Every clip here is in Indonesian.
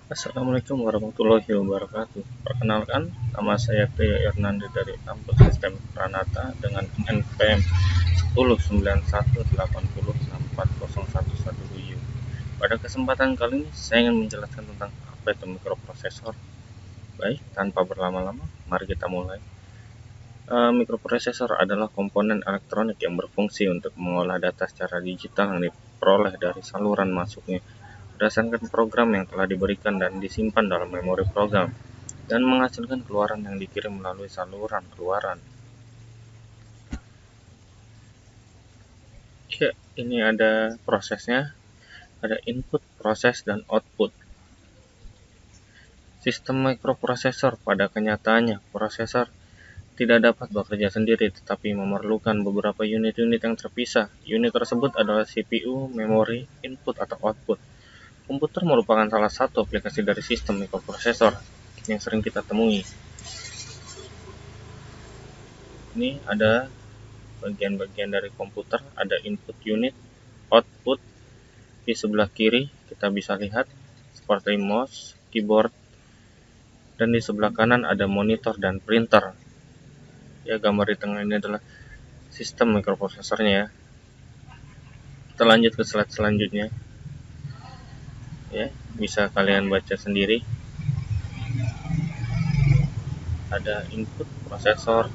Assalamualaikum warahmatullahi wabarakatuh. Perkenalkan, nama saya Teo Hernandi dari kampus Sistem Pranata dengan NPM 10918064011 U. Pada kesempatan kali ini, saya ingin menjelaskan tentang apa itu mikroprosesor. Baik, tanpa berlama-lama, mari kita mulai. Mikroprosesor adalah komponen elektronik yang berfungsi untuk mengolah data secara digital yang diperoleh dari saluran masuknya berdasarkan program yang telah diberikan dan disimpan dalam memori program, dan menghasilkan keluaran yang dikirim melalui saluran keluaran. Ya, ini ada prosesnya, ada input, proses, dan output. Sistem mikroprosesor pada kenyataannya, prosesor tidak dapat bekerja sendiri tetapi memerlukan beberapa unit-unit yang terpisah. Unit tersebut adalah CPU, memori, input atau output. Komputer merupakan salah satu aplikasi dari sistem mikroprosesor yang sering kita temui. Ini ada bagian-bagian dari komputer, ada input unit, output. Di sebelah kiri kita bisa lihat seperti mouse, keyboard, dan di sebelah kanan ada monitor dan printer. Ya, gambar di tengah ini adalah sistem mikroprosesornya ya. Kita lanjut ke slide selanjutnya. Ya, bisa kalian baca sendiri. Ada input, prosesor,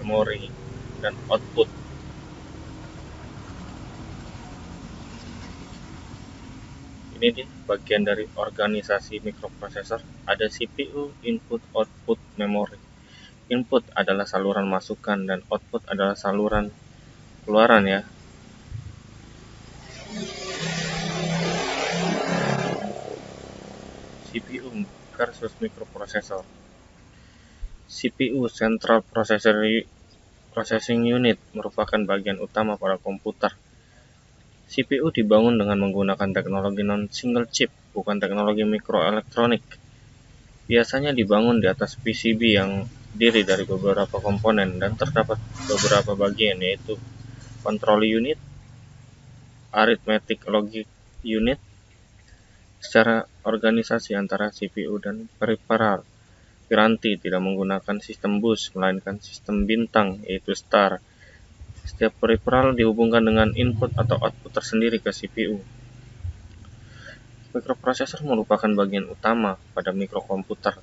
memori, dan output. Ini di bagian dari organisasi mikroprosesor. Ada CPU, input, output, memori. Input adalah saluran masukan dan output adalah saluran keluaran ya. CPU versus mikroprosesor. CPU Central Processing Unit merupakan bagian utama pada komputer. CPU dibangun dengan menggunakan teknologi non-single chip, bukan teknologi mikroelektronik. Biasanya dibangun di atas PCB yang terdiri dari beberapa komponen dan terdapat beberapa bagian, yaitu control unit, arithmetic logic unit. Secara organisasi antara CPU dan peripheral, piranti tidak menggunakan sistem bus, melainkan sistem bintang, yaitu star. Setiap peripheral dihubungkan dengan input atau output tersendiri ke CPU. Mikroprosesor merupakan bagian utama pada mikrokomputer.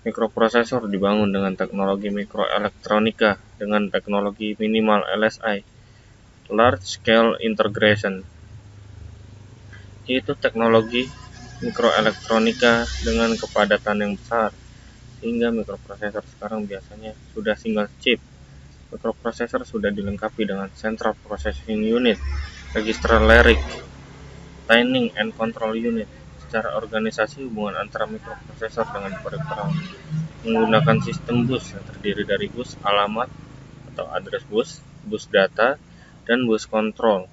Mikroprosesor dibangun dengan teknologi mikroelektronika dengan teknologi minimal LSI, Large Scale Integration, yaitu teknologi mikroelektronika dengan kepadatan yang besar, sehingga mikroprosesor sekarang biasanya sudah single chip. Mikroprosesor sudah dilengkapi dengan Central Processing Unit, Register Lyric, Timing and Control Unit. Secara organisasi, hubungan antara mikroprosesor dengan peripheral menggunakan sistem bus yang terdiri dari bus alamat atau address bus, bus data, dan bus kontrol.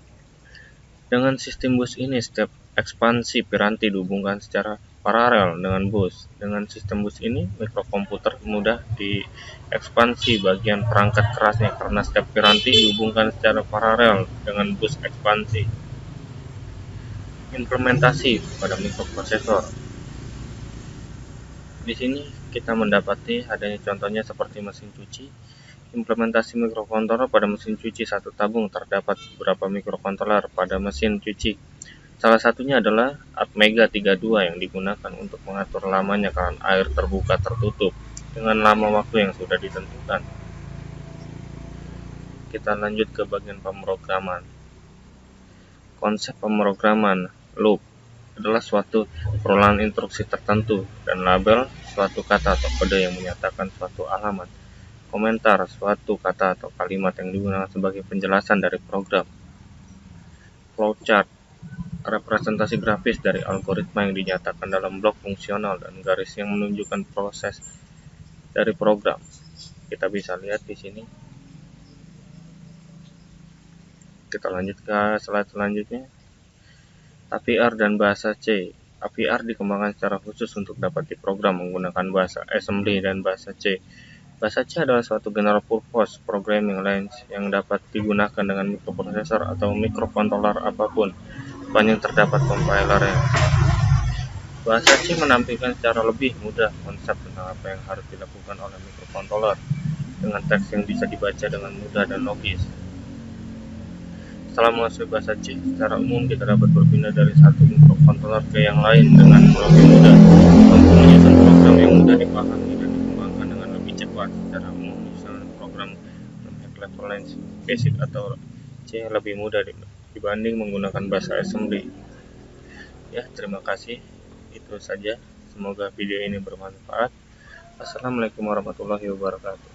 Dengan sistem bus ini, setiap ekspansi piranti dihubungkan secara paralel dengan bus. Dengan sistem bus ini, mikrokomputer mudah diekspansi bagian perangkat kerasnya karena setiap piranti dihubungkan secara paralel dengan bus ekspansi. Implementasi pada mikroprosesor. Di sini kita mendapati adanya contohnya seperti mesin cuci. Implementasi mikrokontroler pada mesin cuci satu tabung. Terdapat beberapa mikrokontroler pada mesin cuci. Salah satunya adalah Atmega 32 yang digunakan untuk mengatur lamanya keran air terbuka tertutup dengan lama waktu yang sudah ditentukan. Kita lanjut ke bagian pemrograman. Konsep pemrograman loop adalah suatu perulangan instruksi tertentu, dan label suatu kata atau kode yang menyatakan suatu alamat. Komentar suatu kata atau kalimat yang digunakan sebagai penjelasan dari program. Flowchart, representasi grafis dari algoritma yang dinyatakan dalam blok fungsional dan garis yang menunjukkan proses dari program. Kita bisa lihat di sini. Kita lanjut ke slide selanjutnya. APR dan bahasa C. APR dikembangkan secara khusus untuk dapat diprogram menggunakan bahasa assembly dan bahasa C. Bahasa C adalah suatu general purpose programming language yang dapat digunakan dengan mikroprosesor atau mikrokontroler apapun, sepanjang terdapat compilernya. Bahasa C menampilkan secara lebih mudah konsep tentang apa yang harus dilakukan oleh microcontroller dengan teks yang bisa dibaca dengan mudah dan logis. Setelah menguasai bahasa C, secara umum kita dapat berpindah dari satu microcontroller ke yang lain dengan lebih mudah, mampu menyusun program yang mudah dipahami dan dikembangkan dengan lebih cepat. Secara umum, misalnya program equivalence basic atau C lebih mudah dibanding menggunakan bahasa assembly. Ya, terima kasih. Itu saja. Semoga video ini bermanfaat. Assalamualaikum warahmatullahi wabarakatuh.